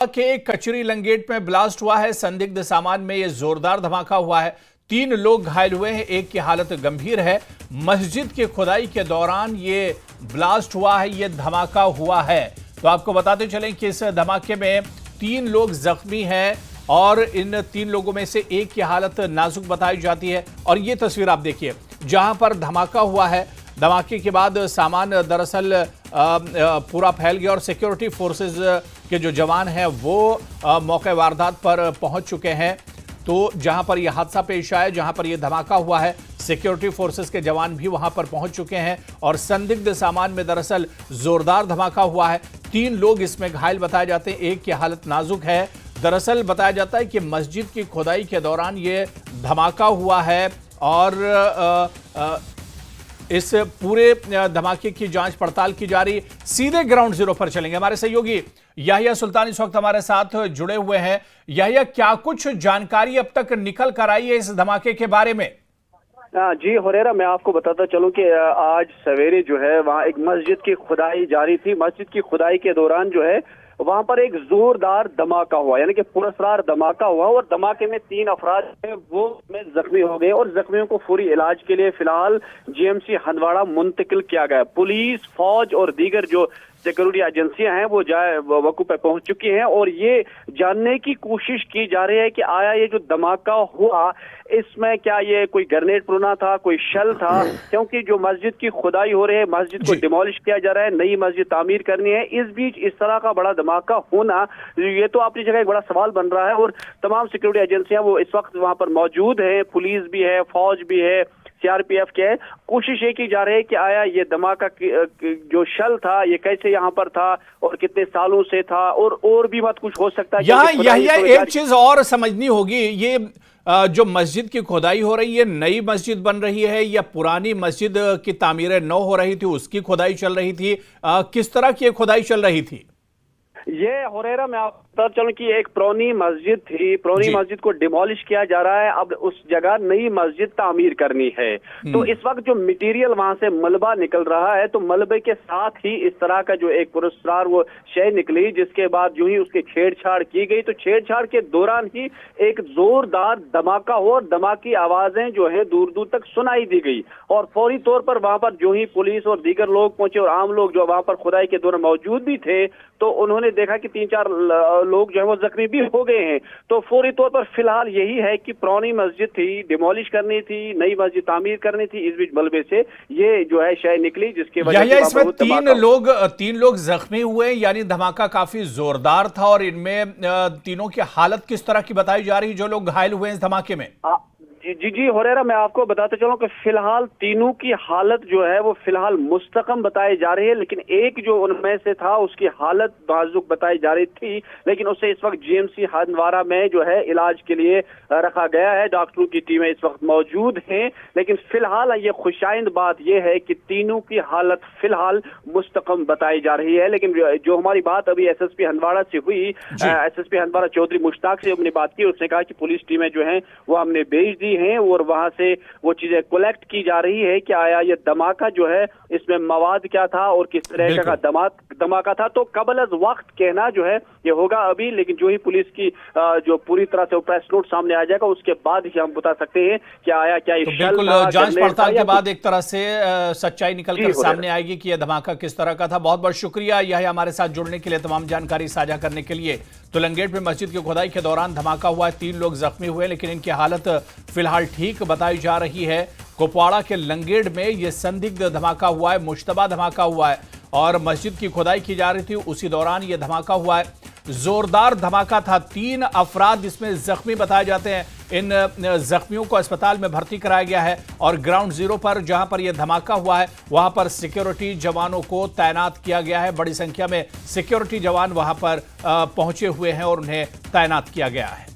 के कचरी लंगेट में ब्लास्ट हुआ है। संदिग्ध सामान में यह जोरदार धमाका हुआ है। 3 लोग घायल हुए हैं, एक की हालत गंभीर है। मस्जिद की खुदाई के दौरान ये ब्लास्ट हुआ है, ये धमाका हुआ है। तो आपको बताते चलें कि इस धमाके में 3 लोग जख्मी हैं और इन 3 लोगों में से एक की हालत नाजुक बताई जाती है। और ये तस्वीर आप देखिए जहां पर धमाका हुआ है। धमाके के बाद सामान दरअसल पूरा फैल गया और सिक्योरिटी फोर्सेस के जो जवान हैं वो मौके वारदात पर पहुंच चुके हैं। तो जहां पर यह हादसा पेश आया, जहां पर यह धमाका हुआ है, सिक्योरिटी फोर्सेस के जवान भी वहां पर पहुंच चुके हैं और संदिग्ध सामान में दरअसल जोरदार धमाका हुआ है। 3 लोग इसमें घायल बताए जाते हैं, एक की हालत नाजुक है। दरअसल बताया जाता है कि मस्जिद की खुदाई के दौरान यह धमाका हुआ है और इस पूरे धमाके की जांच पड़ताल की जा रही। सीधे ग्राउंड जीरो पर चलेंगे, हमारे सहयोगी याहिया सुल्तान इस वक्त हमारे साथ जुड़े हुए हैं। याहिया, क्या कुछ जानकारी अब तक निकल कर आई है इस धमाके के बारे में? जी हुरैरा, मैं आपको बताता चलूं कि आज सवेरे जो है वहां एक मस्जिद की खुदाई जारी थी। मस्जिद की खुदाई के दौरान जो है वहां पर एक जोरदार धमाका हुआ, यानी कि पुरस्कार धमाका हुआ और धमाके में 3 अफराद है वो में जख्मी हो गए और जख्मियों को फौरी इलाज के लिए फिलहाल जीएमसी हंदवाड़ा मुंतकिल किया गया। पुलिस, फौज और दीगर जो सिक्योरिटी एजेंसियां हैं वो वकूफ पे पहुंच चुकी हैं और ये जानने की कोशिश की जा रही है कि आया ये जो धमाका हुआ इसमें क्या ये कोई ग्रेनेड प्रोना था, कोई शल था, क्योंकि जो मस्जिद की खुदाई हो रही है, मस्जिद को डिमोलिश किया जा रहा है, नई मस्जिद तामीर करनी है। इस बीच इस तरह का बड़ा धमाका होना ये तो अपनी जगह एक बड़ा सवाल बन रहा है और तमाम सिक्योरिटी एजेंसियां वो इस वक्त वहां पर मौजूद है। पुलिस भी है, फौज भी है, सीआरपीएफ के। कोशिश ये की जा रही है कि आया ये धमाका जो शल था ये कैसे यहाँ पर था और कितने सालों से था और भी मत कुछ हो सकता है। यहाँ एक चीज और समझनी होगी, ये जो मस्जिद की खुदाई हो रही है, नई मस्जिद बन रही है या पुरानी मस्जिद की तामीरें नौ हो रही थी उसकी खुदाई चल रही थी? किस तरह की खुदाई चल रही थी? ये हुरैरा मैं आपको बता चलूं कि एक पुरानी मस्जिद थी, पुरानी मस्जिद को डिमोलिश किया जा रहा है। अब उस जगह नई मस्जिद तामीर करनी है। तो इस वक्त जो मटेरियल वहां से मलबा निकल रहा है, तो मलबे के साथ ही इस तरह का जो एक पुरस्कार वो शय निकली, जिसके बाद जो ही उसकी छेड़छाड़ की गई। तो छेड़छाड़ के दौरान ही एक जोरदार धमाका हो और धमाकी आवाजें जो है दूर दूर तक सुनाई दी गई और फौरी तौर पर वहां पर जो ही पुलिस और दीगर लोग पहुंचे और आम लोग जो वहां पर खुदाई के दौरान मौजूद भी थे, तो उन्होंने देखा कि 3-4 लोग जो है वो जख्मी भी हो गए हैं। तो फौरी तौर पर फिलहाल यही है कि पुरानी मस्जिद थी, डिमोलिश करनी थी, नई मस्जिद तामीर करनी थी। इस बीच मलबे से ये जो है शय निकली, जिसकी वजह से इसमें 3 लोग जख्मी हुए, यानी धमाका काफी जोरदार था। और इनमें तीनों की हालत किस तरह की बताई जा रही, जो लोग घायल हुए इस धमाके में? जी हुरैरा, मैं आपको बताते चलूं कि फिलहाल तीनों की हालत जो है वो फिलहाल मुस्तकम बताई जा रही है, लेकिन एक जो उनमें से था उसकी हालत नाजुक बताई जा रही थी, लेकिन उसे इस वक्त जीएमसी हंदवाड़ा में जो है इलाज के लिए रखा गया है। डॉक्टरों की टीमें इस वक्त मौजूद हैं, लेकिन फिलहाल ये खुशाइंद बात यह है कि तीनों की हालत फिलहाल मुस्तकम बताई जा रही है। लेकिन जो हमारी बात अभी एसएसपी हंदवाड़ा से हुई, एसएसपी हंदवाड़ा चौधरी मुश्ताक से हमने बात की, उसने कहा कि पुलिस टीमें जो है वो हमने भेज दी हैं और वहां से वो चीजें कलेक्ट की जा रही है कि आया ये धमाका जो है इसमें मवाद क्या था और किस तरह का धमाका था। तो कबल अज वक्त कहना जो है ये होगा अभी, लेकिन जो ही पुलिस की जो पूरी तरह से प्रेस नोट सामने आ जाएगा उसके बाद ही हम बता सकते हैं कि आया क्या तो बिल्कुल जांच पड़ताल के बाद एक तरह से सच्चाई निकलकर सामने आएगी कि यह धमाका किस तरह का था। बहुत बहुत शुक्रिया यह हमारे साथ जुड़ने के लिए, तमाम जानकारी साझा करने के लिए। तो लंगेट में मस्जिद की खुदाई के दौरान धमाका हुआ है, 3 लोग जख्मी हुए, लेकिन इनकी हालत फिलहाल ठीक बताई जा रही है। कुपवाड़ा के लंगेट में यह संदिग्ध धमाका हुआ है, मुश्तबा धमाका हुआ है और मस्जिद की खुदाई की जा रही थी, उसी दौरान यह धमाका हुआ है। जोरदार धमाका था, 3 अफराद इसमें जख्मी बताए जाते हैं। इन जख्मियों को अस्पताल में भर्ती कराया गया है और ग्राउंड जीरो पर जहां पर यह धमाका हुआ है वहां पर सिक्योरिटी जवानों को तैनात किया गया है। बड़ी संख्या में सिक्योरिटी जवान वहां पर पहुंचे हुए हैं और उन्हें तैनात किया गया है।